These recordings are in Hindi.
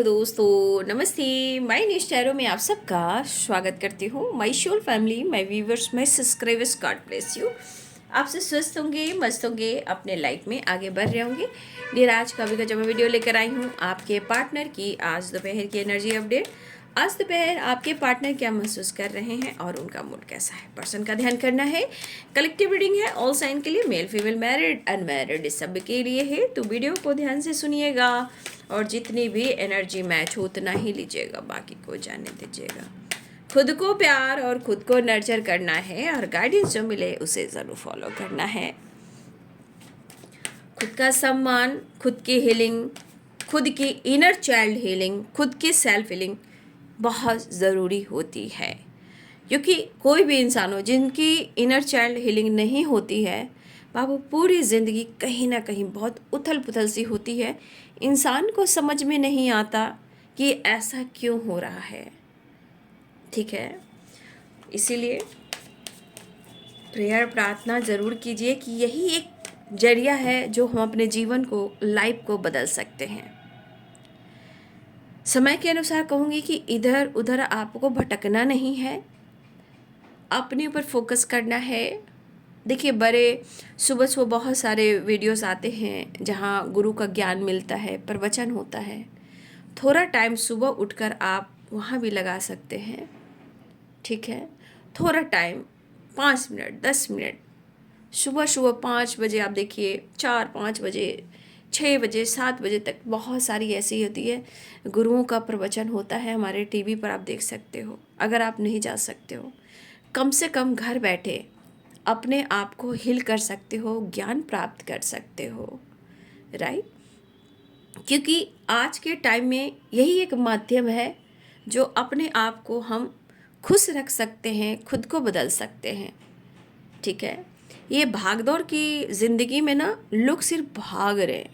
दोस्तों, नमस्ते। मैं निष्ठैरो में आप सबका स्वागत करती हूँ। My soul family, my viewers, my subscribers, god bless you. आपसे स्वस्थ होंगे, मस्त होंगे, अपने लाइफ में आगे बढ़ रहे होंगे। डियर, आज का भी जब मैं वीडियो लेकर आई हूँ आपके पार्टनर की आज दोपहर की एनर्जी अपडेट। आज दोपहर आपके पार्टनर क्या महसूस कर रहे हैं और उनका मूड कैसा है, पर्सन का ध्यान करना है। कलेक्टिव रीडिंग है ऑल साइन के लिए, मेल फीमेल, मैरिड अनमैरिड सब के लिए है, तो वीडियो को ध्यान से सुनिएगा और जितनी भी एनर्जी मैच हो उतना ही लीजिएगा, बाकी को जाने दीजिएगा। खुद को प्यार और खुद को नर्चर करना है और गाइडेंस जो मिले उसे ज़रूर फॉलो करना है। खुद का सम्मान, खुद की हीलिंग, खुद की इनर चाइल्ड हीलिंग, खुद की सेल्फ हीलिंग बहुत ज़रूरी होती है, क्योंकि कोई भी इंसान हो जिनकी इनर चाइल्ड हीलिंग नहीं होती है, बाबू पूरी ज़िंदगी कहीं ना कहीं बहुत उथल पुथल सी होती है। इंसान को समझ में नहीं आता कि ऐसा क्यों हो रहा है। ठीक है, इसीलिए प्रेयर प्रार्थना ज़रूर कीजिए कि यही एक जरिया है जो हम अपने जीवन को, लाइफ को बदल सकते हैं। समय के अनुसार कहूँगी कि इधर उधर आपको भटकना नहीं है, अपने ऊपर फोकस करना है। देखिए, बड़े सुबह सुबह बहुत सारे वीडियोस आते हैं जहाँ गुरु का ज्ञान मिलता है, प्रवचन होता है। थोड़ा टाइम सुबह उठकर आप वहाँ भी लगा सकते हैं। ठीक है, थोड़ा टाइम, 5 मिनट 10 मिनट, सुबह सुबह 5 बजे आप देखिए, 4-5 बजे, 6 बजे, 7 बजे तक बहुत सारी ऐसी होती है, गुरुओं का प्रवचन होता है। हमारे टीवी पर आप देख सकते हो। अगर आप नहीं जा सकते हो, कम से कम घर बैठे अपने आप को हील कर सकते हो, ज्ञान प्राप्त कर सकते हो, राइट। क्योंकि आज के टाइम में यही एक माध्यम है जो अपने आप को हम खुश रख सकते हैं, खुद को बदल सकते हैं। ठीक है, ये भागदौड़ की ज़िंदगी में ना लोग सिर्फ भाग रहे हैं,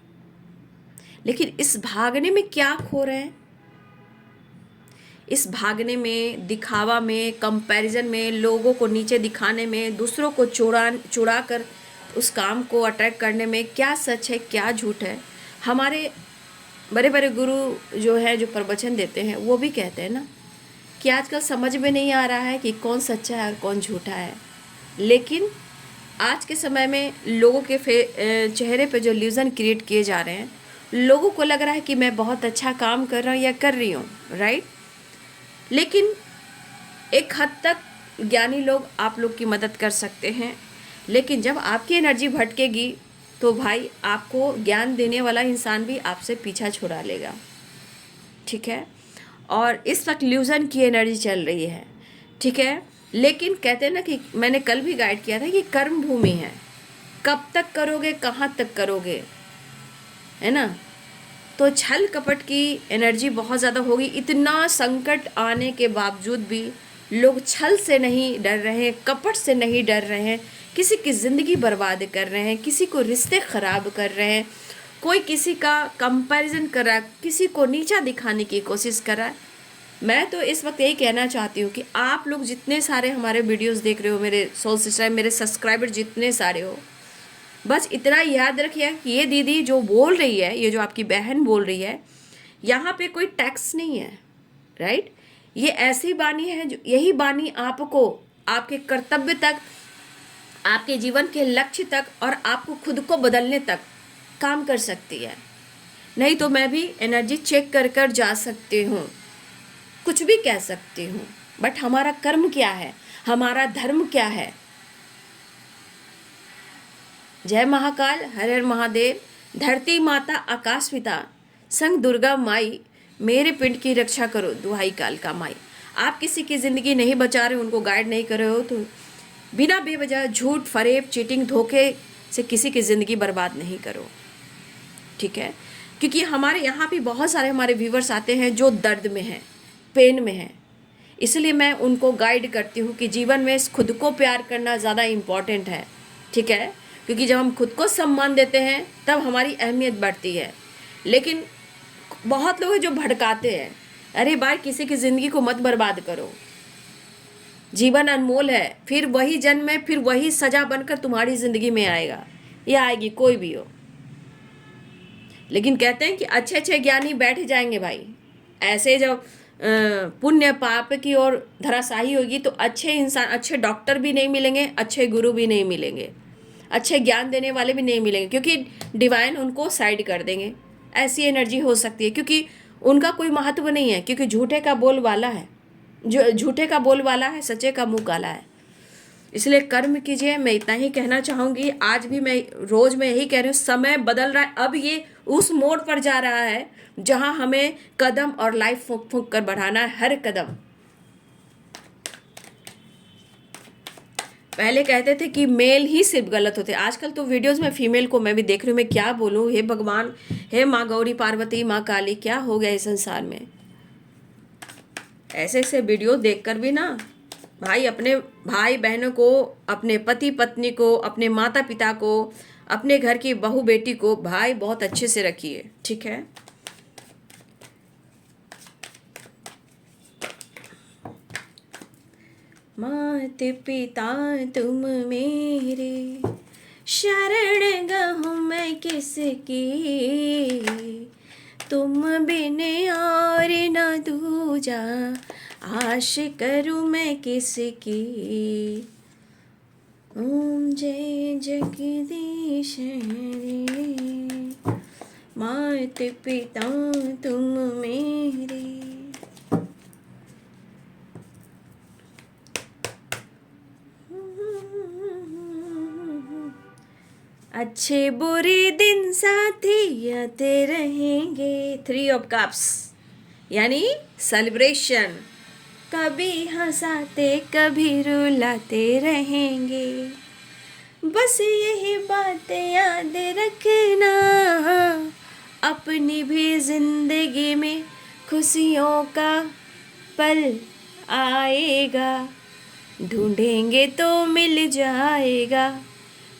लेकिन इस भागने में क्या खो रहे हैं? इस भागने में, दिखावा में, कंपैरिजन में, लोगों को नीचे दिखाने में, दूसरों को चुड़ा कर उस काम को अट्रैक्ट करने में क्या सच है, क्या झूठ है? हमारे बड़े बड़े गुरु जो है, जो प्रवचन देते हैं, वो भी कहते हैं ना कि आजकल समझ में नहीं आ रहा है कि कौन सच्चा है और कौन झूठा है। लेकिन आज के समय में लोगों के चेहरे पे जो इल्यूजन क्रिएट किए जा रहे हैं, लोगों को लग रहा है कि मैं बहुत अच्छा काम कर रहा हूँ या कर रही हूँ, राइट। लेकिन एक हद तक ज्ञानी लोग आप लोग की मदद कर सकते हैं, लेकिन जब आपकी एनर्जी भटकेगी तो भाई आपको ज्ञान देने वाला इंसान भी आपसे पीछा छुड़ा लेगा। ठीक है, और इस वक्त इल्यूजन की एनर्जी चल रही है। ठीक है, लेकिन कहते हैं ना कि मैंने कल भी गाइड किया था कि कर्म भूमि है, कब तक करोगे, कहाँ तक करोगे, है ना। तो छल कपट की एनर्जी बहुत ज़्यादा होगी। इतना संकट आने के बावजूद भी लोग छल से नहीं डर रहे हैं, कपट से नहीं डर रहे हैं, किसी की ज़िंदगी बर्बाद कर रहे हैं, किसी को रिश्ते ख़राब कर रहे हैं, कोई किसी का कंपैरिजन कर रहा है, किसी को नीचा दिखाने की कोशिश कर रहा है। मैं तो इस वक्त यही कहना चाहती हूँ कि आप लोग जितने सारे हमारे वीडियोस देख रहे हो, मेरे सोल सिस्टर, मेरे सब्सक्राइबर जितने सारे हो, बस इतना याद रखिए कि ये दीदी जो बोल रही है, ये जो आपकी बहन बोल रही है, यहाँ पे कोई टैक्स नहीं है, राइट। ये ऐसी बानी है, जो यही बानी आपको आपके कर्तव्य तक, आपके जीवन के लक्ष्य तक और आपको खुद को बदलने तक काम कर सकती है। नहीं तो मैं भी एनर्जी चेक कर कर जा सकती हूँ, कुछ भी कह सकती हूँ, बट हमारा कर्म क्या है, हमारा धर्म क्या है। जय महाकाल, हर हर महादेव, धरती माता, आकाश पिता, संग दुर्गा माई, मेरे पिंड की रक्षा करो, दुहाई काल का माई। आप किसी की ज़िंदगी नहीं बचा रहे, उनको गाइड नहीं कर रहे हो, तो बिना बेवजह झूठ, फरेब, चीटिंग, धोखे से किसी की ज़िंदगी बर्बाद नहीं करो। ठीक है, क्योंकि हमारे यहाँ भी बहुत सारे हमारे व्यूवर्स आते हैं जो दर्द में हैं, पेन में हैं, इसलिए मैं उनको गाइड करती हूँ कि जीवन में खुद को प्यार करना ज़्यादा इम्पॉर्टेंट है। ठीक है, क्योंकि जब हम खुद को सम्मान देते हैं तब हमारी अहमियत बढ़ती है। लेकिन बहुत लोग हैं जो भड़काते हैं, अरे भाई किसी की ज़िंदगी को मत बर्बाद करो, जीवन अनमोल है, फिर वही जन्म में फिर वही सज़ा बनकर तुम्हारी ज़िंदगी में आएगा, ये आएगी, कोई भी हो। लेकिन कहते हैं कि अच्छे अच्छे ज्ञानी बैठ जाएंगे भाई, ऐसे जब पुण्य पाप की ओर धराशायी होगी तो अच्छे इंसान, अच्छे डॉक्टर भी नहीं मिलेंगे, अच्छे गुरु भी नहीं मिलेंगे, अच्छे ज्ञान देने वाले भी नहीं मिलेंगे, क्योंकि डिवाइन उनको साइड कर देंगे। ऐसी एनर्जी हो सकती है, क्योंकि उनका कोई महत्व नहीं है, क्योंकि झूठे का बोल वाला है, जो झूठे का बोल वाला है, सच्चे का मुंह काला है। इसलिए कर्म कीजिए, मैं इतना ही कहना चाहूँगी। आज भी मैं यही कह रही हूँ, समय बदल रहा है। अब ये उस मोड़ पर जा रहा है जहाँ हमें कदम और लाइफ फूंक फूंक कर बढ़ाना है, हर कदम। पहले कहते थे कि मेल ही सिर्फ गलत होते, आजकल तो वीडियोस में फीमेल को मैं भी देख रही हूँ। मैं क्या बोलूँ, हे भगवान, हे माँ गौरी, पार्वती, माँ काली, क्या हो गया इस संसार में। ऐसे ऐसे वीडियो देखकर भी ना भाई, अपने भाई बहनों को, अपने पति पत्नी को, अपने माता पिता को, अपने घर की बहू बेटी को भाई बहुत अच्छे से रखिए, ठीक है। मात पिता तुम मेरे, शरण गहूँ मैं किसकी, तुम बिन और न दूजा, आश करूँ मैं किसकी। ओम जय जगदीश हरे, मात पिता तुम मेरे। अच्छे बुरे दिन साथी आते रहेंगे। 3 ऑफ कप्स यानी सेलिब्रेशन, कभी हंसाते कभी रुलाते रहेंगे, बस यही बात याद रखना, अपनी भी जिंदगी में खुशियों का पल आएगा, ढूंढेंगे तो मिल जाएगा,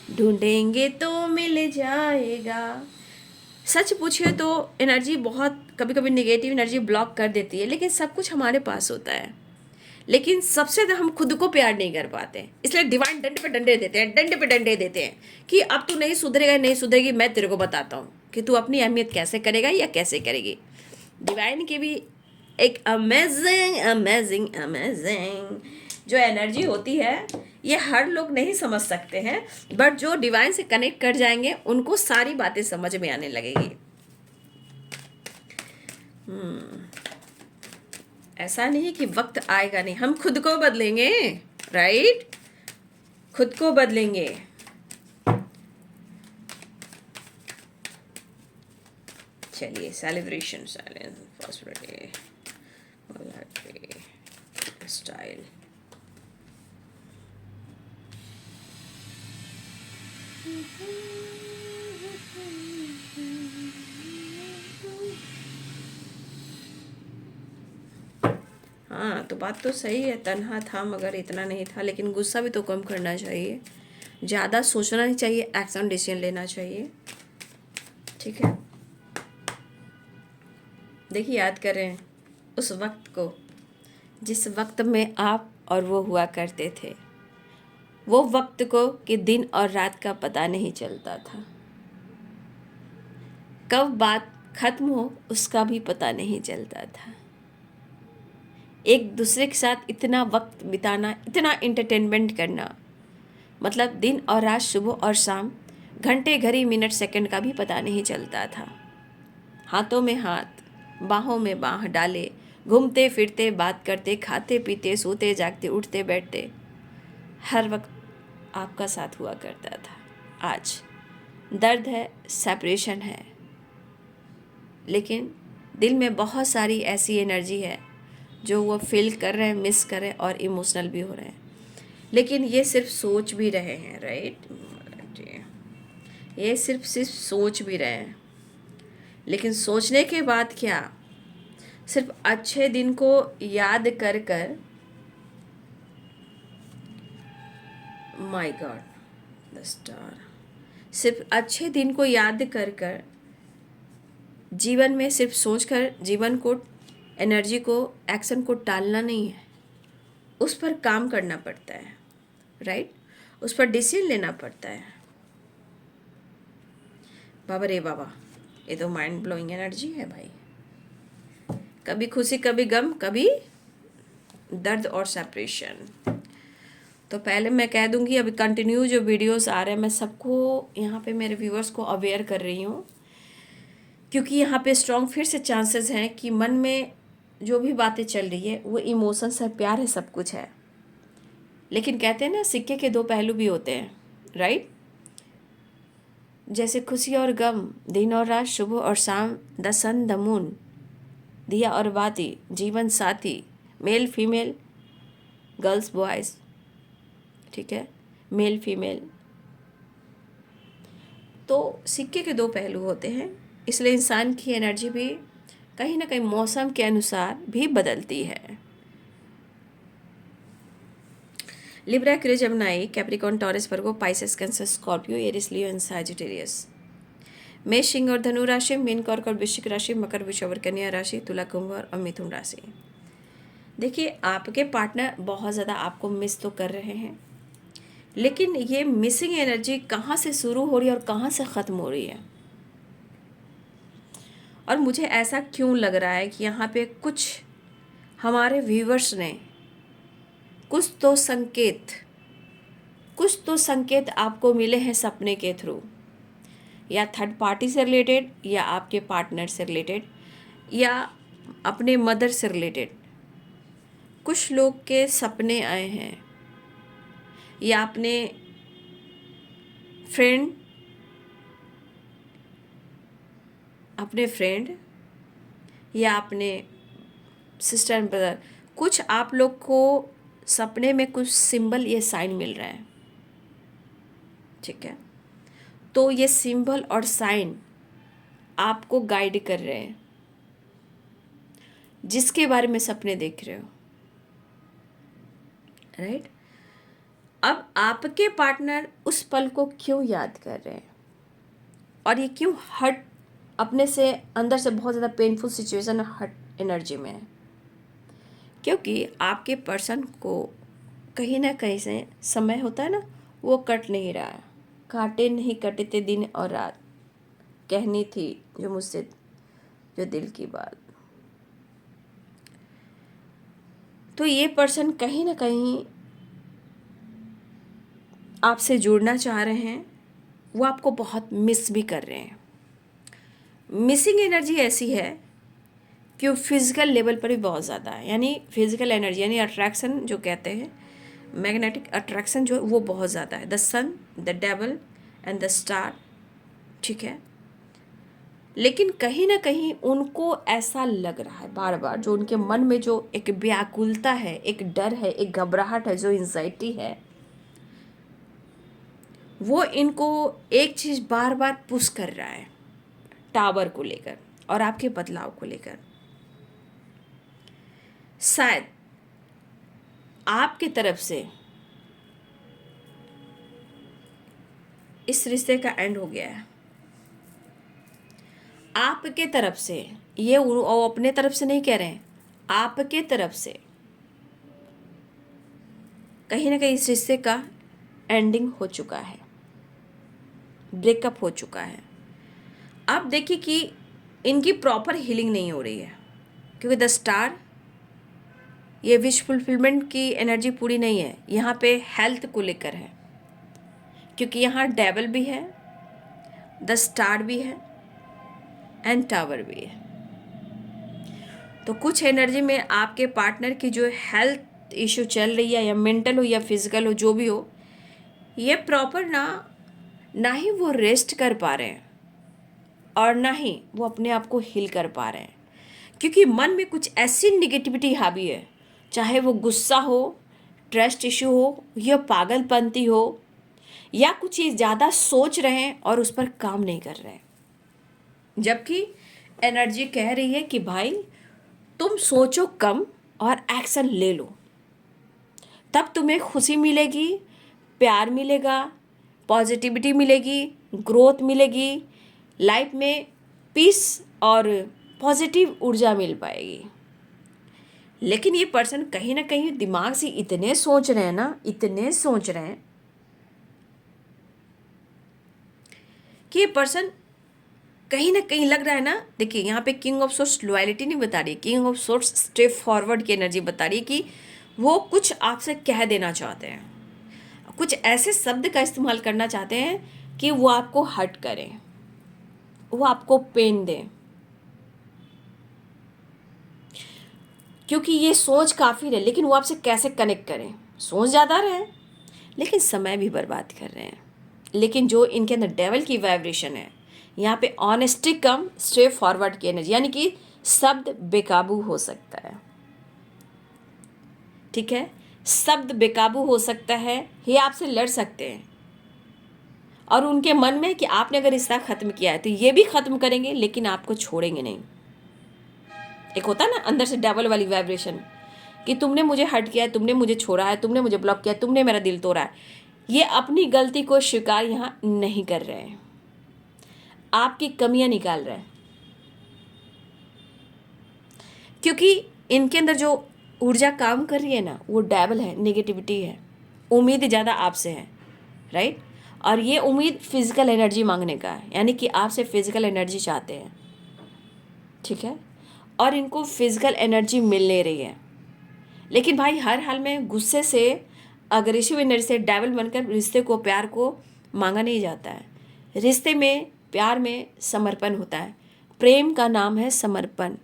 ढूंढेंगे तो मिल जाएगा। सच पूछिए तो एनर्जी बहुत कभी कभी नेगेटिव एनर्जी ब्लॉक कर देती है, लेकिन सब कुछ हमारे पास होता है, लेकिन सबसे ज़्यादा हम खुद को प्यार नहीं कर पाते। इसलिए डिवाइन डंडे पे डंडे देते हैं, डंडे पे डंडे देते हैं कि अब तू नहीं सुधरेगा, नहीं सुधरेगी, मैं तेरे को बताता हूँ कि तू अपनी अहमियत कैसे करेगा या कैसे करेगी। डिवाइन की भी एक अमेजिंग अमेजिंग अमेजिंग जो एनर्जी होती है, ये हर लोग नहीं समझ सकते हैं, बट जो डिवाइन से कनेक्ट कर जाएंगे उनको सारी बातें समझ में आने लगेगी। ऐसा नहीं कि वक्त आएगा नहीं, हम खुद को बदलेंगे, राइट, खुद को बदलेंगे। चलिए सेलिब्रेशन, साइलेंस, प्रॉस्पेरिटी, स्टाइल। हाँ, तो बात तो सही है, तन्हा था मगर इतना नहीं था, लेकिन गुस्सा भी तो कम करना चाहिए, ज़्यादा सोचना नहीं चाहिए, एक्शन डिसीजन लेना चाहिए, ठीक है। देखिए, याद करें उस वक्त को जिस वक्त में आप और वो हुआ करते थे, वो वक्त को कि दिन और रात का पता नहीं चलता था, कब बात खत्म हो उसका भी पता नहीं चलता था। एक दूसरे के साथ इतना वक्त बिताना, इतना एंटरटेनमेंट करना, मतलब दिन और रात, सुबह और शाम, घंटे घड़ी मिनट सेकंड का भी पता नहीं चलता था। हाथों में हाथ, बाहों में बाह डाले, घूमते फिरते, बात करते, खाते पीते, सोते जागते, उठते बैठते, हर वक्त आपका साथ हुआ करता था। आज दर्द है, सेपरेशन है, लेकिन दिल में बहुत सारी ऐसी एनर्जी है जो वो फील कर रहे हैं, मिस कर रहे हैं और इमोशनल भी हो रहे हैं, लेकिन ये सिर्फ सोच भी रहे हैं, राइट, ये सिर्फ सोच भी रहे हैं, लेकिन सोचने के बाद क्या, सिर्फ अच्छे दिन को याद कर कर, माय गॉड द स्टार, सिर्फ अच्छे दिन को याद कर कर जीवन में सिर्फ सोचकर जीवन को, एनर्जी को, एक्शन को टालना नहीं है, उस पर काम करना पड़ता है, राइट, उस पर डिसीजन लेना पड़ता है। बाबा रे बाबा, ये तो माइंड ब्लोइंग एनर्जी है भाई। कभी खुशी, कभी गम, कभी दर्द और सेपरेशन। तो पहले मैं कह दूंगी, अभी कंटिन्यू जो वीडियोस आ रहे हैं मैं सबको यहाँ पे मेरे व्यूअर्स को अवेयर कर रही हूँ, क्योंकि यहाँ पे स्ट्रॉन्ग फिर से चांसेस हैं कि मन में जो भी बातें चल रही है वो इमोशंस है, प्यार है, सब कुछ है। लेकिन कहते हैं ना, सिक्के के दो पहलू भी होते हैं, राइट। जैसे खुशी और गम, दिन और रात, सुबह और शाम, द सन द मून, दिया और बाती, जीवन साथी, मेल फीमेल, गर्ल्स बॉयज़, ठीक है, मेल फीमेल। तो सिक्के के दो पहलू होते हैं, इसलिए इंसान की एनर्जी भी कहीं ना कहीं मौसम के अनुसार भी बदलती है। Libra, Aquarius, Gemini, Capricorn, Taurus, Virgo, Pisces, Cancer, Scorpio, Aries, Leo and Sagittarius. मेष, सिंह और धनु राशि, मीन, कर्क और वृश्चिक राशि, मकर, वृषभ और कन्या राशि, तुला, कुंभ और मिथुन राशि। देखिए, आपके पार्टनर बहुत ज़्यादा आपको मिस तो कर रहे हैं, लेकिन ये मिसिंग एनर्जी कहाँ से शुरू हो रही है और कहाँ से ख़त्म हो रही है, और मुझे ऐसा क्यों लग रहा है कि यहाँ पे कुछ हमारे व्यूवर्स ने कुछ तो संकेत आपको मिले हैं सपने के थ्रू, या थर्ड पार्टी से रिलेटेड, या आपके पार्टनर से रिलेटेड, या अपने मदर से रिलेटेड। कुछ लोग के सपने आए हैं, या अपने फ्रेंड या अपने सिस्टर एंड ब्रदर, कुछ आप लोग को सपने में कुछ सिंबल, ये साइन मिल रहा है, ठीक है। तो ये सिंबल और साइन आपको गाइड कर रहे हैं, जिसके बारे में सपने देख रहे हो, राइट। अब आपके पार्टनर उस पल को क्यों याद कर रहे हैं, और ये क्यों हर्ट, अपने से अंदर से बहुत ज़्यादा पेनफुल सिचुएशन, हर्ट एनर्जी में है, क्योंकि आपके पर्सन को कहीं ना कहीं से समय होता है ना, वो कट नहीं रहा है। काटे नहीं कटते दिन और रात, कहनी थी जो मुझसे जो दिल की बात। तो ये पर्सन कहीं ना कहीं आपसे जुड़ना चाह रहे हैं, वो आपको बहुत मिस भी कर रहे हैं। मिसिंग एनर्जी ऐसी है कि वो फिज़िकल लेवल पर भी बहुत ज़्यादा है, यानी फिज़िकल एनर्जी, यानी अट्रैक्शन जो कहते हैं, मैग्नेटिक अट्रैक्शन जो वो बहुत ज़्यादा है। The sun, the devil and the star, ठीक है। लेकिन कहीं ना कहीं उनको ऐसा लग रहा है बार बार, जो उनके मन में जो एक व्याकुलता है, एक डर है, एक घबराहट है, जो एंजाइटी है, वो इनको एक चीज़ बार बार पुश कर रहा है, टावर को लेकर और आपके बदलाव को लेकर। शायद आपके तरफ से इस रिश्ते का एंड हो गया है, आपके तरफ से, ये वो अपने तरफ से नहीं कह रहे हैं, आपके तरफ से कहीं ना कहीं इस रिश्ते का एंडिंग हो चुका है, ब्रेकअप हो चुका है। अब देखिए कि इनकी प्रॉपर हीलिंग नहीं हो रही है, क्योंकि द स्टार, ये विश फुलफिलमेंट की एनर्जी पूरी नहीं है, यहाँ पे हेल्थ को लेकर है, क्योंकि यहाँ डेवल भी है, द स्टार भी है एंड टावर भी है। तो कुछ एनर्जी में आपके पार्टनर की जो हेल्थ इशू चल रही है, या मेंटल हो या फिजिकल हो, जो भी हो, ये प्रॉपर ना ही वो रेस्ट कर पा रहे हैं और ना ही वो अपने आप को हील कर पा रहे हैं, क्योंकि मन में कुछ ऐसी निगेटिविटी हावी है, चाहे वो गुस्सा हो, ट्रस्ट इशू हो, या पागलपंती हो, या कुछ ये ज़्यादा सोच रहे हैं और उस पर काम नहीं कर रहे हैं। जबकि एनर्जी कह रही है कि भाई तुम सोचो कम और एक्शन ले लो, तब तुम्हें खुशी मिलेगी, प्यार मिलेगा, पॉजिटिविटी मिलेगी, ग्रोथ मिलेगी, लाइफ में पीस और पॉजिटिव ऊर्जा मिल पाएगी। लेकिन ये पर्सन कहीं ना कहीं दिमाग से इतने सोच रहे हैं ना, इतने सोच रहे हैं कि ये पर्सन कहीं ना कहीं लग रहा है ना, देखिए यहाँ पे किंग ऑफ सोर्स लॉयलिटी नहीं बता रही, king of source step forward की एनर्जी बता रही है कि वो कुछ आपसे कह देना चाहते हैं, कुछ ऐसे शब्द का इस्तेमाल करना चाहते हैं कि वो आपको हर्ट करें, वो आपको पेन दें, क्योंकि ये सोच काफ़ी रहे, लेकिन वो आपसे कैसे कनेक्ट करें, सोच ज़्यादा रहे लेकिन समय भी बर्बाद कर रहे हैं। लेकिन जो इनके अंदर डेवल की वाइब्रेशन है, यहाँ पे ऑनेस्टी कम स्ट्रेट फॉरवर्ड की एनर्जी, यानी कि शब्द बेकाबू हो सकता है, ठीक है, शब्द बेकाबू हो सकता है, ये आपसे लड़ सकते हैं और उनके मन में कि आपने अगर रिश्ता ख़त्म किया है तो ये भी ख़त्म करेंगे लेकिन आपको छोड़ेंगे नहीं। एक होता है ना अंदर से डेवल वाली वाइब्रेशन कि तुमने मुझे हर्ट किया है, तुमने मुझे छोड़ा है, तुमने मुझे ब्लॉक किया है, तुमने मेरा दिल तोड़ा है। ये अपनी गलती को स्वीकार यहाँ नहीं कर रहे हैं, आपकी कमियां निकाल रहे हैं, क्योंकि इनके अंदर जो ऊर्जा काम कर रही है ना वो डेवल है, नेगेटिविटी है, उम्मीद ज़्यादा आपसे है, राइट। और ये उम्मीद फिजिकल एनर्जी मांगने का है, यानी कि आपसे फिजिकल एनर्जी चाहते हैं, ठीक है, और इनको फिजिकल एनर्जी मिल नहीं रही है। लेकिन भाई हर हाल में गुस्से से, अग्रेसिव एनर्जी से डेवल बनकर रिश्ते को, प्यार को मांगा नहीं जाता है। रिश्ते में, प्यार में समर्पण होता है, प्रेम का नाम है समर्पण।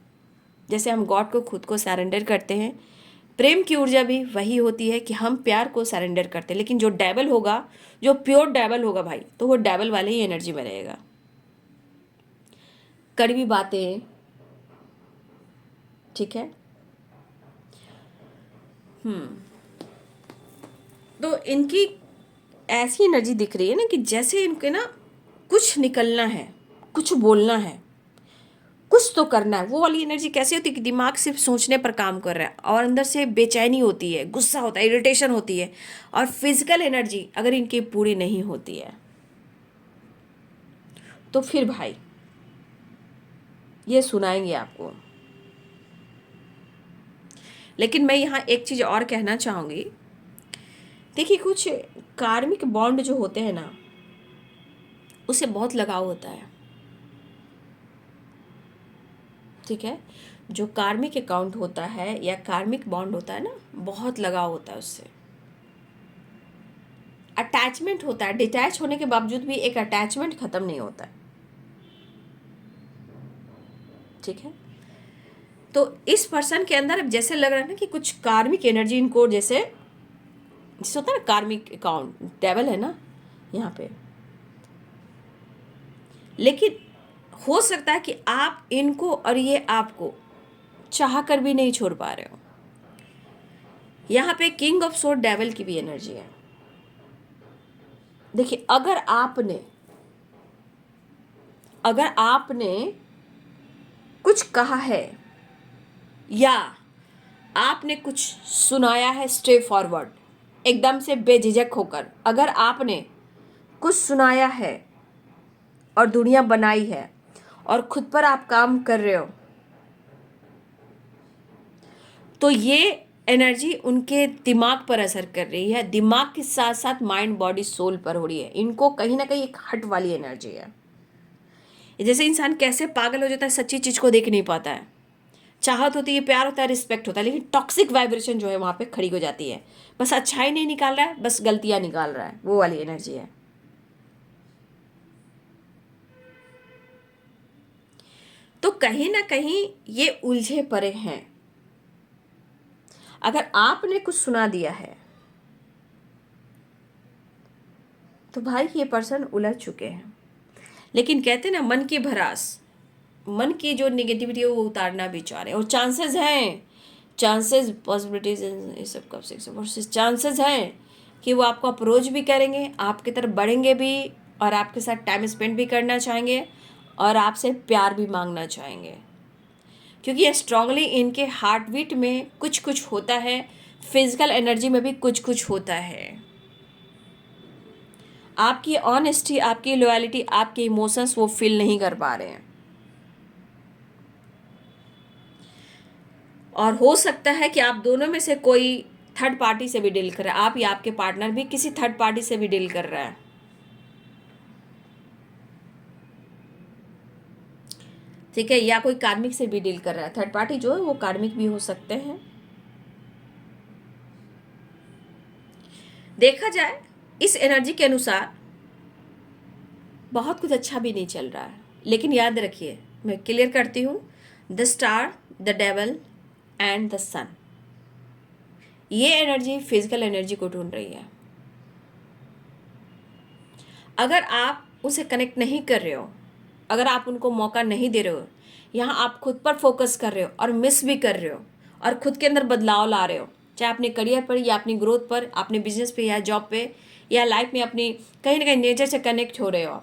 जैसे हम गॉड को खुद को सरेंडर करते हैं, प्रेम की ऊर्जा भी वही होती है कि हम प्यार को सरेंडर करते हैं। लेकिन जो डेवल होगा, जो प्योर डेवल होगा भाई, तो वो डेवल वाले ही एनर्जी में रहेगा। कड़वी बातें, ठीक है, तो इनकी ऐसी एनर्जी दिख रही है ना कि जैसे इनके ना कुछ निकलना है, कुछ बोलना है, कुछ तो करना है। वो वाली एनर्जी कैसे होती है कि दिमाग सिर्फ सोचने पर काम कर रहा है और अंदर से बेचैनी होती है, गुस्सा होता है, इरिटेशन होती है। और फिजिकल एनर्जी अगर इनकी पूरी नहीं होती है तो फिर भाई ये सुनाएंगे आपको। लेकिन मैं यहाँ एक चीज़ और कहना चाहूँगी, देखिए कुछ कार्मिक बॉन्ड जो होते हैं ना, उससे बहुत लगाव होता है, ठीक है। जो कार्मिक अकाउंट होता है या कार्मिक बॉन्ड होता है ना, बहुत लगाव होता है उससे, अटैचमेंट होता है। डिटैच होने के बावजूद भी एक अटैचमेंट खत्म नहीं होता है, ठीक है। तो इस पर्सन के अंदर अब जैसे लग रहा है ना कि कुछ कार्मिक एनर्जी इनको, जैसे जैसे होता है ना कार्मिक अकाउंट, डेवल है ना यहाँ पे। लेकिन हो सकता है कि आप इनको और ये आपको चाह कर भी नहीं छोड़ पा रहे हो। यहाँ पे किंग ऑफ सोर्ड डेवल की भी एनर्जी है। देखिए अगर आपने कुछ कहा है या आपने कुछ सुनाया है, स्ट्रेट फॉरवर्ड, एकदम से बेझिझक होकर अगर आपने कुछ सुनाया है और दुनिया बनाई है और खुद पर आप काम कर रहे हो, तो ये एनर्जी उनके दिमाग पर असर कर रही है। दिमाग के साथ साथ माइंड, बॉडी, सोल पर हो रही है। इनको कहीं ना कहीं एक हट वाली एनर्जी है। जैसे इंसान कैसे पागल हो जाता है, सच्ची चीज़ को देख नहीं पाता है। चाहत होती है, प्यार होता है, रिस्पेक्ट होता है, लेकिन टॉक्सिक वाइब्रेशन जो है वहाँ पे खड़ी हो जाती है। बस अच्छाई नहीं निकाल रहा है, बस गलतियाँ निकाल रहा है, वो वाली एनर्जी है। तो कहीं ना कहीं ये उलझे पड़े हैं। अगर आपने कुछ सुना दिया है तो भाई ये पर्सन उलझ चुके हैं। लेकिन कहते ना मन की भड़ास, मन की जो नेगेटिविटी है वो उतारना भी चाह रहे हैं। और चांसेस हैं, चांसेस, पॉसिबिलिटीज, ये सब कब से चांसेस हैं कि वो आपको अप्रोच भी करेंगे, आपकी तरफ बढ़ेंगे भी और आपके साथ टाइम स्पेंड भी करना चाहेंगे और आपसे प्यार भी मांगना चाहेंगे। क्योंकि ये स्ट्रांगली इनके हार्ट बीट में कुछ कुछ होता है, फिजिकल एनर्जी में भी कुछ कुछ होता है। आपकी ऑनेस्टी, आपकी लॉयल्टी, आपके इमोशंस वो फील नहीं कर पा रहे हैं। और हो सकता है कि आप दोनों में से कोई थर्ड पार्टी से भी डील कर रहा है, आप या आपके पार्टनर भी किसी थर्ड पार्टी से भी डील कर रहा है। ठीक है, या कोई कार्मिक से भी डील कर रहा है। थर्ड पार्टी जो है वो कार्मिक भी हो सकते हैं। देखा जाए इस एनर्जी के अनुसार बहुत कुछ अच्छा भी नहीं चल रहा है, लेकिन याद रखिए, मैं क्लियर करती हूँ, the star, the devil and the sun, ये एनर्जी फिजिकल एनर्जी को ढूंढ रही है। अगर आप उसे कनेक्ट नहीं कर रहे हो, अगर आप उनको मौका नहीं दे रहे हो, यहाँ आप खुद पर फोकस कर रहे हो और मिस भी कर रहे हो और खुद के अंदर बदलाव ला रहे हो, चाहे अपने करियर पर या अपनी ग्रोथ पर, अपने बिजनेस पे या जॉब पे या लाइफ में अपनी कहीं ना कहीं नेचर से कनेक्ट हो रहे हो,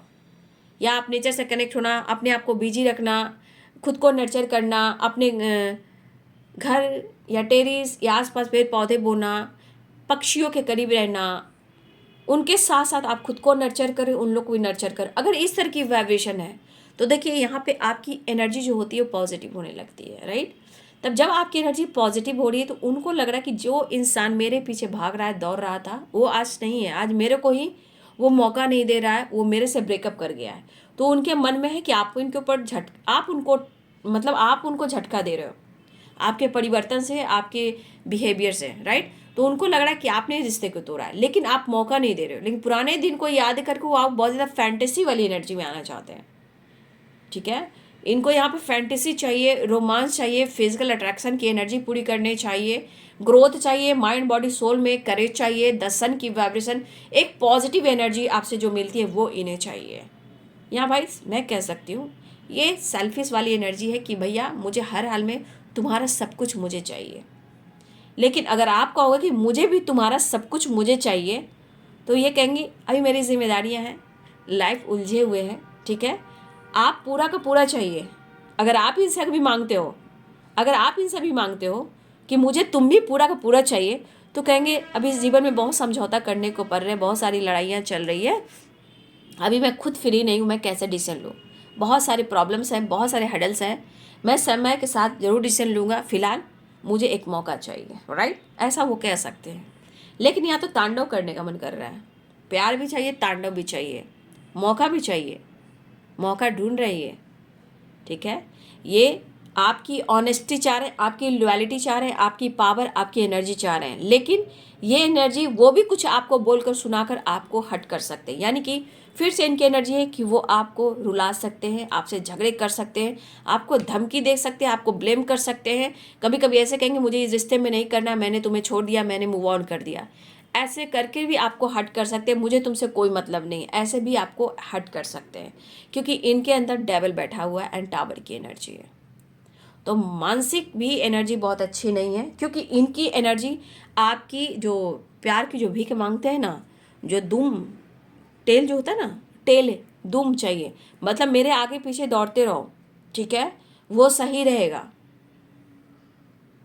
या आप नेचर से कनेक्ट होना, अपने आप को बिजी रखना, खुद को नर्चर करना, अपने घर या टेरिस या आसपास पेड़ पौधे बोना, पक्षियों के करीब रहना, उनके साथ साथ आप खुद को नर्चर करें, उन लोग को भी नर्चर करें। अगर इस तरह की वाइब्रेशन है तो देखिए यहाँ पे आपकी एनर्जी जो होती है वो पॉजिटिव होने लगती है, राइट। तब जब आपकी एनर्जी पॉजिटिव हो रही है तो उनको लग रहा है कि जो इंसान मेरे पीछे भाग रहा है, दौड़ रहा था, वो आज नहीं है, आज मेरे को ही वो मौका नहीं दे रहा है, वो मेरे से ब्रेकअप कर गया है। तो उनके मन में है कि आपको इनके ऊपर आप उनको मतलब आप उनको झटका दे रहे हो आपके परिवर्तन से, आपके बिहेवियर से, राइट। तो उनको लग रहा है कि आपने रिश्ते को तोड़ा है, लेकिन आप मौका नहीं दे रहे हो। लेकिन पुराने दिन को याद करके वो आप बहुत ज़्यादा फैंटेसी वाली एनर्जी में आना चाहते हैं, ठीक है। इनको यहाँ पे फैंटेसी चाहिए, रोमांस चाहिए, फिजिकल अट्रैक्शन की एनर्जी पूरी करने चाहिए, ग्रोथ चाहिए, माइंड बॉडी सोल में करेज चाहिए, द सन की वाइब्रेशन, एक पॉजिटिव एनर्जी आपसे जो मिलती है वो इन्हें चाहिए। यहाँ भाई मैं कह सकती हूँ ये सेल्फिश वाली एनर्जी है कि भैया मुझे हर हाल में तुम्हारा सब कुछ मुझे चाहिए। लेकिन अगर आप कहोगे कि मुझे भी तुम्हारा सब कुछ मुझे चाहिए, तो ये कहेंगी अभी मेरी जिम्मेदारियां हैं, लाइफ उलझे हुए हैं, ठीक है, आप पूरा का पूरा चाहिए। अगर आप इनसे भी मांगते हो, अगर आप इनसे भी मांगते हो कि मुझे तुम भी पूरा का पूरा चाहिए, तो कहेंगे अभी इस जीवन में बहुत समझौता करने को पड़ रहा है, बहुत सारी लड़ाइयाँ चल रही है, अभी मैं खुद फ्री नहीं हूँ, मैं कैसे डिसीजन लूँ, बहुत सारे प्रॉब्लम्स हैं, बहुत सारे हडल्स हैं, मैं समय के साथ ज़रूर डिसीजन लूँगा, फिलहाल मुझे एक मौका चाहिए, राइट। ऐसा वो कह सकते हैं। लेकिन यहाँ तो तांडव करने का मन कर रहा है, प्यार भी चाहिए, तांडव भी चाहिए, मौका भी चाहिए, मौका ढूंढ रही है, ठीक है। ये आपकी ऑनेस्टी चाह रहे हैं, आपकी लॉयल्टी चाह रहे हैं, आपकी पावर, आपकी एनर्जी चाह रहे हैं। लेकिन ये एनर्जी वो भी कुछ आपको बोलकर सुनाकर आपको हट कर सकते हैं, यानी कि फिर से इनकी एनर्जी है कि वो आपको रुला सकते हैं, आपसे झगड़े कर सकते हैं, आपको धमकी दे सकते हैं, आपको ब्लेम कर सकते हैं। कभी कभी ऐसे कहेंगे मुझे इस रिश्ते में नहीं करना, मैंने तुम्हें छोड़ दिया, मैंने मूव ऑन कर दिया, ऐसे करके भी आपको हट कर सकते हैं, मुझे तुमसे कोई मतलब नहीं, ऐसे भी आपको हट कर सकते हैं, क्योंकि इनके अंदर डेविल बैठा हुआ है एंड टावर की एनर्जी है। तो मानसिक भी एनर्जी बहुत अच्छी नहीं है, क्योंकि इनकी एनर्जी आपकी जो प्यार की जो भीख मांगते हैं ना, जो दुम टेल जो होता है ना, टेल दुम चाहिए, मतलब मेरे आगे पीछे दौड़ते रहो, ठीक है, वो सही रहेगा,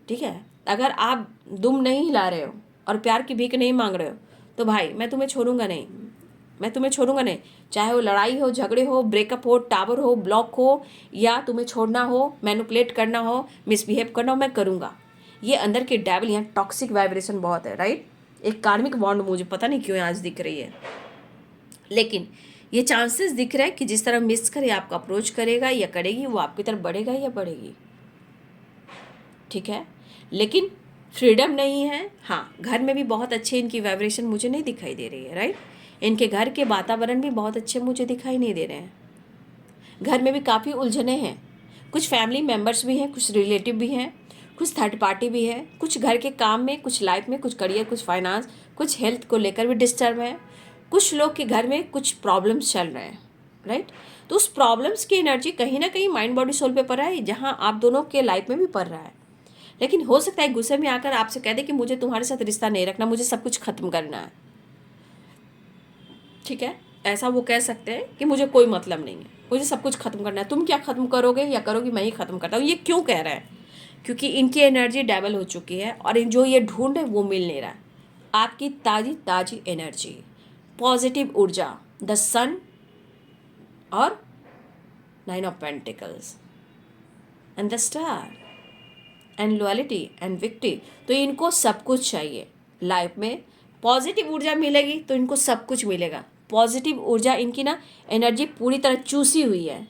ठीक है। अगर आप दुम नहीं हिला रहे हो और प्यार की भीख नहीं मांग रहे हो, तो भाई मैं तुम्हें छोड़ूंगा नहीं, मैं तुम्हें छोड़ूंगा नहीं, चाहे वो लड़ाई हो, झगड़े हो, ब्रेकअप हो, टावर हो, ब्लॉक हो, या तुम्हें छोड़ना हो, मैनिपुलेट करना हो, मिसबिहेव करना हो, मैं करूँगा। ये अंदर के डेविल, यहाँ टॉक्सिक वाइब्रेशन बहुत है, राइट। एक कार्मिक बॉन्ड मुझे पता नहीं क्यों आज दिख रही है, लेकिन ये चांसेस दिख रहा है कि जिस तरह मिस करे आपको अप्रोच करेगा या करेगी, वो आपकी तरफ बढ़ेगा या बढ़ेगी, ठीक है। लेकिन फ्रीडम नहीं है। हाँ, घर में भी बहुत अच्छे इनकी वाइब्रेशन मुझे नहीं दिखाई दे रही है, राइट। इनके घर के वातावरण भी बहुत अच्छे मुझे दिखाई नहीं दे रहे हैं। घर में भी काफ़ी उलझने हैं, कुछ फैमिली मेम्बर्स भी हैं, कुछ रिलेटिव भी हैं, कुछ थर्ड पार्टी भी है, कुछ घर के काम में, कुछ लाइफ में, कुछ करियर, कुछ फाइनेंस, कुछ हेल्थ को लेकर भी डिस्टर्ब है, कुछ लोग के घर में कुछ प्रॉब्लम्स चल रहे हैं, राइट। तो उस प्रॉब्लम्स की एनर्जी कहीं ना कहीं माइंड बॉडी सोल पे पड़ रहा है, जहाँ आप दोनों के लाइफ में भी पड़ रहा है। लेकिन हो सकता है गुस्से में आकर आपसे कह दे कि मुझे तुम्हारे साथ रिश्ता नहीं रखना, मुझे सब कुछ खत्म करना है, ठीक है। ऐसा वो कह सकते हैं कि मुझे कोई मतलब नहीं है, मुझे सब कुछ खत्म करना है, तुम क्या खत्म करोगे या करोगी, मैं ही खत्म करता हूँ। ये क्यों कह रहे हैं? क्योंकि इनकी एनर्जी डेवल हो चुकी है और जो ये ढूंढ है वो मिल नहीं रहा है। आपकी ताज़ी ताज़ी एनर्जी, पॉजिटिव ऊर्जा, द सन और 9 of pentacles and the star and loyalty and victory. तो इनको सब कुछ चाहिए लाइफ में। पॉजिटिव ऊर्जा मिलेगी तो इनको सब कुछ मिलेगा। पॉजिटिव ऊर्जा इनकी ना एनर्जी पूरी तरह चूसी हुई है।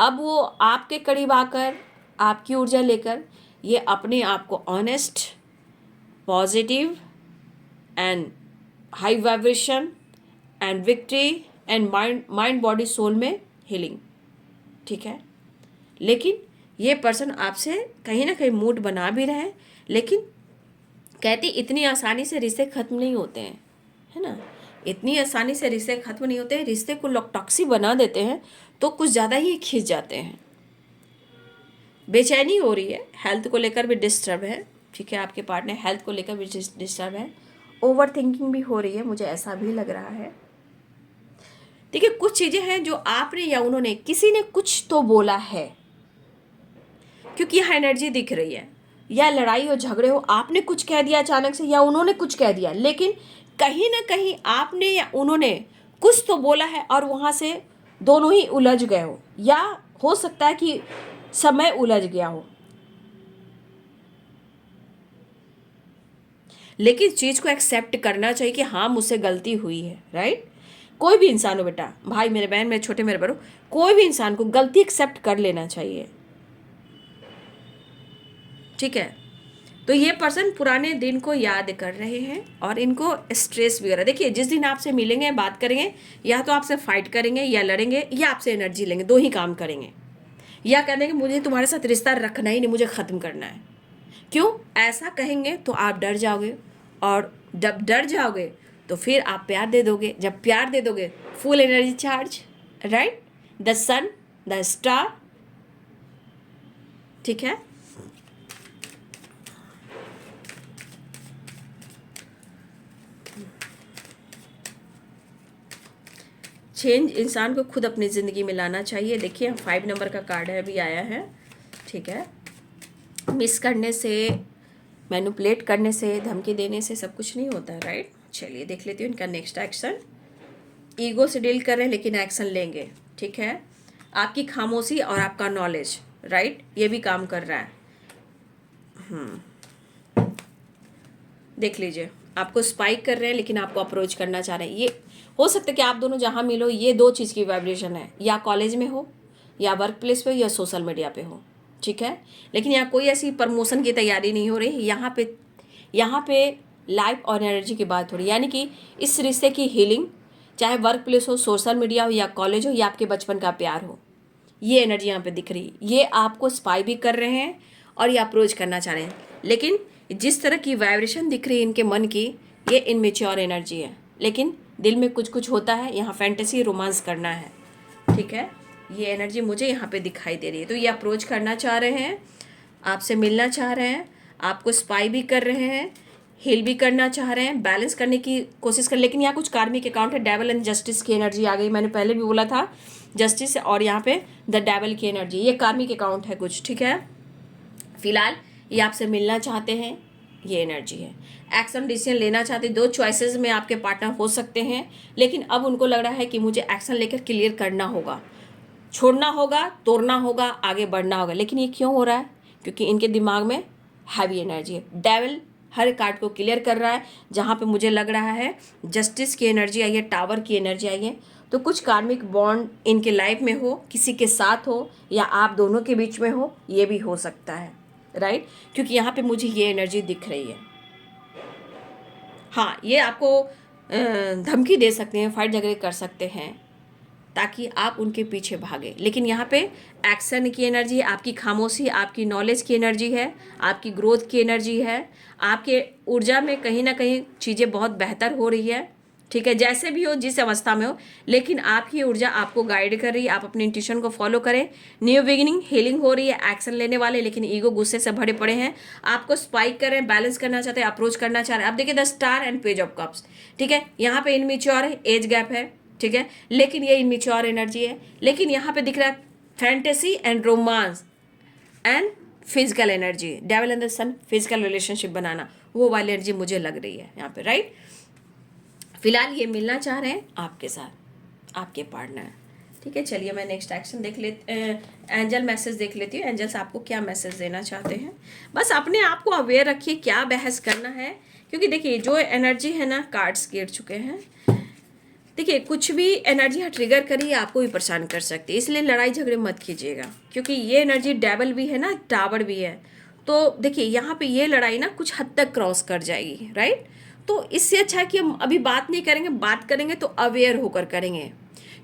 अब वो आपके करीब आकर आपकी ऊर्जा लेकर ये अपने आप को honest, positive and high vibration and victory and mind body soul में हीलिंग, ठीक है। लेकिन ये पर्सन आपसे कहीं ना कहीं मूड बना भी रहे, लेकिन कहती इतनी आसानी से रिश्ते खत्म नहीं होते हैं, है ना। इतनी आसानी से रिश्ते खत्म नहीं होते हैं, रिश्ते को लोग टॉक्सिक बना देते हैं तो कुछ ज़्यादा ही खिंच जाते हैं। बेचैनी हो रही है, हेल्थ को लेकर भी डिस्टर्ब है, ठीक है। आपके पार्टनर हेल्थ को लेकर भी डिस्टर्ब है, ओवर थिंकिंग भी हो रही है, मुझे ऐसा भी लग रहा है। देखिए कुछ चीज़ें हैं जो आपने या उन्होंने, किसी ने कुछ तो बोला है, क्योंकि यहाँ एनर्जी दिख रही है, या लड़ाई हो झगड़े हो, आपने कुछ कह दिया अचानक से या उन्होंने कुछ कह दिया, लेकिन कहीं ना कहीं आपने या उन्होंने कुछ तो बोला है और वहाँ से दोनों ही उलझ गए हो, या हो सकता है कि समय उलझ गया हो। लेकिन चीज़ को एक्सेप्ट करना चाहिए कि हाँ मुझसे गलती हुई है, राइट। कोई भी इंसान हो बेटा, भाई मेरे बहन मेरे छोटे मेरे बड़ों, कोई भी इंसान को गलती एक्सेप्ट कर लेना चाहिए, ठीक है। तो ये पर्सन पुराने दिन को याद कर रहे हैं और इनको स्ट्रेस वगैरह, देखिए जिस दिन आपसे मिलेंगे बात करेंगे, या तो आपसे फाइट करेंगे या लड़ेंगे या आपसे एनर्जी लेंगे, दो ही काम करेंगे। या कह देंगे मुझे तुम्हारे साथ रिश्ता रखना ही नहीं, मुझे ख़त्म करना है। क्यों ऐसा कहेंगे तो आप डर जाओगे, और जब डर जाओगे तो फिर आप प्यार दे दोगे, जब प्यार दे दोगे full energy charge, right, the sun the star, ठीक है। चेंज इंसान को खुद अपनी ज़िंदगी में लाना चाहिए। देखिए 5 नंबर का कार्ड है, अभी आया है, ठीक है। मिस करने से, मैनिपुलेट करने से, धमकी देने से सब कुछ नहीं होता है, राइट। चलिए देख लेती हूँ इनका नेक्स्ट एक्शन। ईगो से डील कर रहे हैं लेकिन एक्शन लेंगे, ठीक है। आपकी खामोशी और आपका नॉलेज, राइट, ये भी काम कर रहा है। देख लीजिए, आपको स्पाइक कर रहे हैं लेकिन आपको अप्रोच करना चाह रहे हैं। ये हो सकता है कि आप दोनों जहाँ मिलो, ये दो चीज़ की वाइब्रेशन है, या कॉलेज में हो या वर्क प्लेस पे या सोशल मीडिया पे हो, ठीक है। लेकिन यहाँ कोई ऐसी प्रमोशन की तैयारी नहीं हो रही, यहाँ पे लाइफ और एनर्जी की बात हो रही है, यानी कि इस रिश्ते की हीलिंग, चाहे वर्क प्लेस हो, सोशल मीडिया हो या कॉलेज हो या आपके बचपन का प्यार हो, ये एनर्जी यहाँ पे दिख रही है। ये आपको स्पाई भी कर रहे हैं और ये अप्रोच करना चाह रहे हैं, लेकिन जिस तरह की वाइब्रेशन दिख रही है इनके मन की, ये इनमेच्योर एनर्जी है, लेकिन दिल में कुछ कुछ होता है, यहाँ फैंटेसी रोमांस करना है, ठीक है। ये एनर्जी मुझे यहाँ पे दिखाई दे रही है। तो ये अप्रोच करना चाह रहे हैं, आपसे मिलना चाह रहे हैं, आपको स्पाई भी कर रहे हैं, हील भी करना चाह रहे हैं, बैलेंस करने की कोशिश कर। लेकिन यहाँ कुछ कार्मिक अकाउंट है, डेवल एंड जस्टिस की एनर्जी आ गई, मैंने पहले भी बोला था जस्टिस, और यहाँ पे द डेवल की एनर्जी, ये कार्मिक अकाउंट है कुछ, ठीक है। फिलहाल ये आपसे मिलना चाहते हैं, ये एनर्जी है। एक्शन डिसीजन लेना चाहते, दो चॉइसेस में आपके पार्टनर हो सकते हैं, लेकिन अब उनको लग रहा है कि मुझे एक्शन लेकर क्लियर करना होगा, छोड़ना होगा, तोड़ना होगा, आगे बढ़ना होगा। लेकिन ये क्यों हो रहा है? क्योंकि इनके दिमाग में हैवी एनर्जी है। डेविल हर कार्ड को क्लियर कर रहा है, जहाँ पे मुझे लग रहा है जस्टिस की एनर्जी आई है, टावर की एनर्जी आई है। तो कुछ कार्मिक बॉन्ड इनके लाइफ में हो, किसी के साथ हो या आप दोनों के बीच में हो, ये भी हो सकता है, राइट। क्योंकि यहाँ पे मुझे ये एनर्जी दिख रही है। हाँ, ये आपको धमकी दे सकते हैं, फाइट झगड़े कर सकते हैं ताकि आप उनके पीछे भागे। लेकिन यहाँ पे एक्शन की एनर्जी है, आपकी खामोशी, आपकी नॉलेज की एनर्जी है, आपकी ग्रोथ की एनर्जी है, आपके ऊर्जा में कहीं ना कहीं चीज़ें बहुत बेहतर हो रही है, ठीक है। जैसे भी हो, जिस अवस्था में हो, लेकिन आपकी ऊर्जा आपको गाइड कर रही है, आप अपने इंट्यूशन को फॉलो करें। न्यू बिगिनिंग, हीलिंग हो रही है, एक्शन लेने वाले, लेकिन ईगो गुस्से से भरे पड़े हैं, आपको स्पाइक कर रहे हैं, बैलेंस करना चाहते हैं, अप्रोच करना चाह रहे हैं। आप देखिए the star and page of cups, ठीक है। यहाँ पे इनमेच्योर है, एज गैप है, ठीक है, लेकिन ये इनमेच्योर एनर्जी है। लेकिन यहाँ पे दिख रहा है fantasy and romance and physical energy, devil and the sun, physical relationship बनाना, वो वाली एनर्जी मुझे लग रही है यहाँ पे, राइट। फिलहाल ये मिलना चाह रहे हैं आपके साथ, आपके पार्टनर, ठीक है। चलिए मैं नेक्स्ट एक्शन देख लेते, एंजल मैसेज देख लेती हूँ। एंजल्स आपको क्या मैसेज देना चाहते हैं? बस अपने आप को अवेयर रखिए क्या बहस करना है, क्योंकि देखिए जो एनर्जी है ना, कार्ड्स गिर चुके हैं, देखिए कुछ भी एनर्जी यहाँ ट्रिगर करी आपको भी परेशान कर सकती है, इसलिए लड़ाई झगड़े मत कीजिएगा, क्योंकि ये एनर्जी डेवल भी है ना, टावर भी है। तो देखिए यहाँ पे ये लड़ाई ना कुछ हद तक क्रॉस कर जाएगी, राइट। तो इससे अच्छा है कि हम अभी बात नहीं करेंगे, बात करेंगे तो अवेयर होकर करेंगे,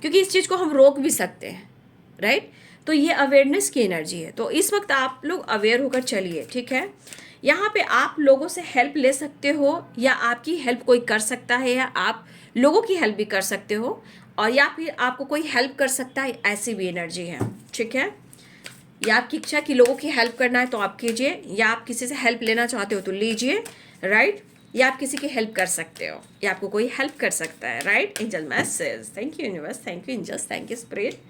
क्योंकि इस चीज़ को हम रोक भी सकते हैं, राइट। तो ये अवेयरनेस की एनर्जी है, तो इस वक्त आप लोग अवेयर होकर चलिए, ठीक है। यहाँ पे आप लोगों से हेल्प ले सकते हो, या आपकी हेल्प कोई कर सकता है, या आप लोगों की हेल्प भी कर सकते हो, और या फिर आपको कोई हेल्प कर सकता है, ऐसी भी एनर्जी है, ठीक है। या आपकी इच्छा कि लोगों की हेल्प करना है तो आप कीजिए, या आप किसी से हेल्प लेना चाहते हो तो लीजिए, राइट। या आप किसी की हेल्प कर सकते हो, या आपको कोई हेल्प कर सकता है, right. Angel message, thank you universe, thank you angels, thank you spirit.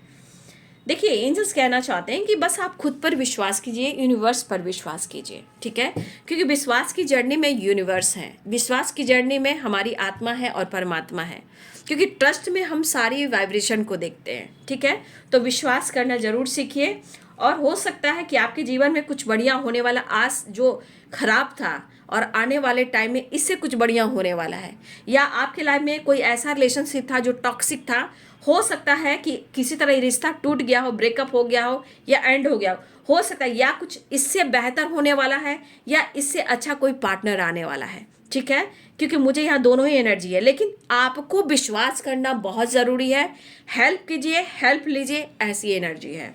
देखिए एंजल्स कहना चाहते हैं कि बस आप खुद पर विश्वास कीजिए, यूनिवर्स पर विश्वास कीजिए, ठीक है। क्योंकि विश्वास की जर्नी में यूनिवर्स है, विश्वास की जर्नी में हमारी आत्मा है और परमात्मा है, क्योंकि ट्रस्ट में हम सारी वाइब्रेशन को देखते हैं, ठीक है। तो विश्वास करना जरूर सीखिए, और हो सकता है कि आपके जीवन में कुछ बढ़िया होने वाला, आज जो खराब था और आने वाले टाइम में इससे कुछ बढ़िया होने वाला है। या आपके लाइफ में कोई ऐसा रिलेशनशिप था जो टॉक्सिक था, हो सकता है कि किसी तरह ये रिश्ता टूट गया हो, ब्रेकअप हो गया हो, या एंड हो गया हो सकता है, या कुछ इससे बेहतर होने वाला है, या इससे अच्छा कोई पार्टनर आने वाला है, ठीक है। क्योंकि मुझे यहाँ दोनों ही एनर्जी है, लेकिन आपको विश्वास करना बहुत ज़रूरी है। हेल्प कीजिए, हेल्प लीजिए, ऐसी एनर्जी है।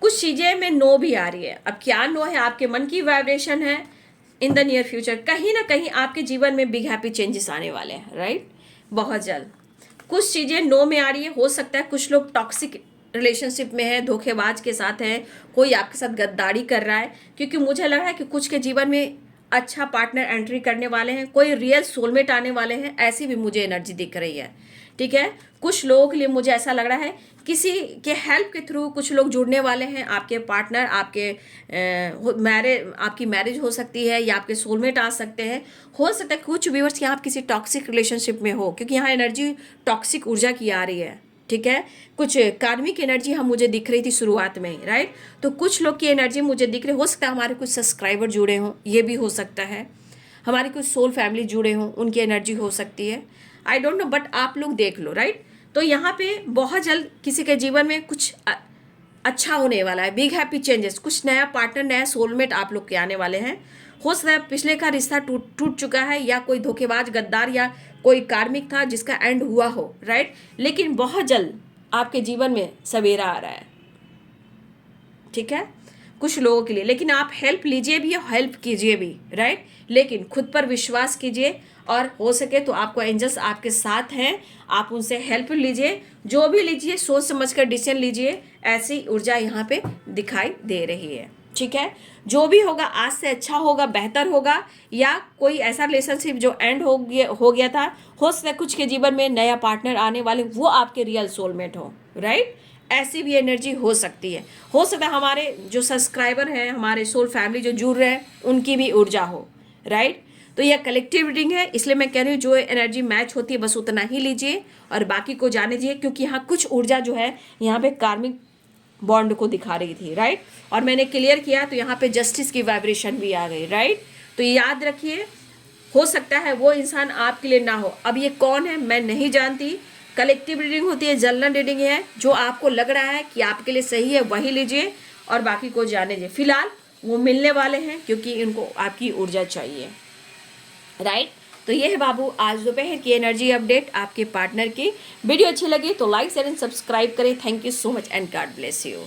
कुछ चीज़ें में नो भी आ रही है, अब क्या नो है, आपके मन की वाइब्रेशन है। इन द नियर फ्यूचर कहीं ना कहीं आपके जीवन में बिग हैप्पी चेंजेस आने वाले हैं, राइट, बहुत जल्द। कुछ चीज़ें नो में आ रही है, हो सकता है कुछ लोग टॉक्सिक रिलेशनशिप में है, धोखेबाज के साथ है, कोई आपके साथ गद्दारी कर रहा है, क्योंकि मुझे लग रहा है कि कुछ के जीवन में अच्छा पार्टनर एंट्री करने वाले हैं, कोई रियल सोलमेट आने वाले हैं, ऐसी भी मुझे एनर्जी दिख रही है, ठीक है। कुछ लोगों के लिए मुझे ऐसा लग रहा है किसी के हेल्प के थ्रू कुछ लोग जुड़ने वाले हैं, आपके पार्टनर, आपके आपकी मैरिज हो सकती है, या आपके सोलमेट आ सकते हैं। हो सकता है कुछ व्यूअर्स कि आप किसी टॉक्सिक रिलेशनशिप में हो, क्योंकि यहाँ एनर्जी टॉक्सिक ऊर्जा की आ रही है, ठीक है। कुछ कार्मिक एनर्जी हम मुझे दिख रही थी शुरुआत में, राइट। तो कुछ लोग की एनर्जी मुझे दिख रही, हो सकता है हमारे कुछ सब्सक्राइबर जुड़े हों, ये भी हो सकता है, हमारी कुछ सोल फैमिली जुड़े हों, उनकी एनर्जी हो सकती है, आई डोंट नो, बट आप लोग देख लो, राइट। तो यहाँ पे बहुत जल्द किसी के जीवन में कुछ अच्छा होने वाला है, बिग हैप्पी चेंजेस, कुछ नया पार्टनर, नया सोलमेट आप लोग के आने वाले हैं। हो सकता है पिछले का रिश्ता टूट चुका है, या कोई धोखेबाज गद्दार या कोई कार्मिक था जिसका एंड हुआ हो, राइट। लेकिन बहुत जल्द आपके जीवन में सवेरा आ रहा है, ठीक है, कुछ लोगों के लिए। लेकिन आप हेल्प लीजिए भी और हेल्प कीजिए भी, राइट। लेकिन खुद पर विश्वास कीजिए, और हो सके तो आपको एंजल्स आपके साथ हैं, आप उनसे हेल्प लीजिए, जो भी लीजिए सोच समझ कर डिसीजन लीजिए, ऐसी ऊर्जा यहाँ पे दिखाई दे रही है, ठीक है। जो भी होगा आज से अच्छा होगा, बेहतर होगा, या कोई ऐसा रिलेशनशिप जो एंड हो गया था, हो सकता है कुछ के जीवन में नया पार्टनर आने वाले, वो आपके रियल सोलमेट हो, राइट। ऐसी भी एनर्जी हो सकती है। हो सकता है हमारे जो सब्सक्राइबर हैं, हमारे सोल फैमिली जो जुड़ रहे हैं, उनकी भी ऊर्जा हो, राइट। तो यह कलेक्टिव रीडिंग है, इसलिए मैं कह रही हूँ जो एनर्जी मैच होती है बस उतना ही लीजिए, और बाकी को जाने दीजिए, क्योंकि यहाँ कुछ ऊर्जा जो है यहाँ पे कार्मिक बॉन्ड को दिखा रही थी, राइट। और मैंने क्लियर किया तो यहाँ पे जस्टिस की वाइब्रेशन भी आ गई, राइट। तो याद रखिए, हो सकता है वो इंसान आपके लिए ना हो। अब ये कौन है मैं नहीं जानती, कलेक्टिव रीडिंग होती है, जनरल रीडिंग है, जो आपको लग रहा है कि आपके लिए सही है वही लीजिए, और बाकी को जाने दीजिए। फिलहाल वो मिलने वाले हैं, क्योंकि उनको आपकी ऊर्जा चाहिए, राइट। तो ये है बाबू आज दोपहर की एनर्जी अपडेट आपके पार्टनर की। वीडियो अच्छी लगी तो लाइक शेयर एंड सब्सक्राइब करें। Thank you so much and God bless you.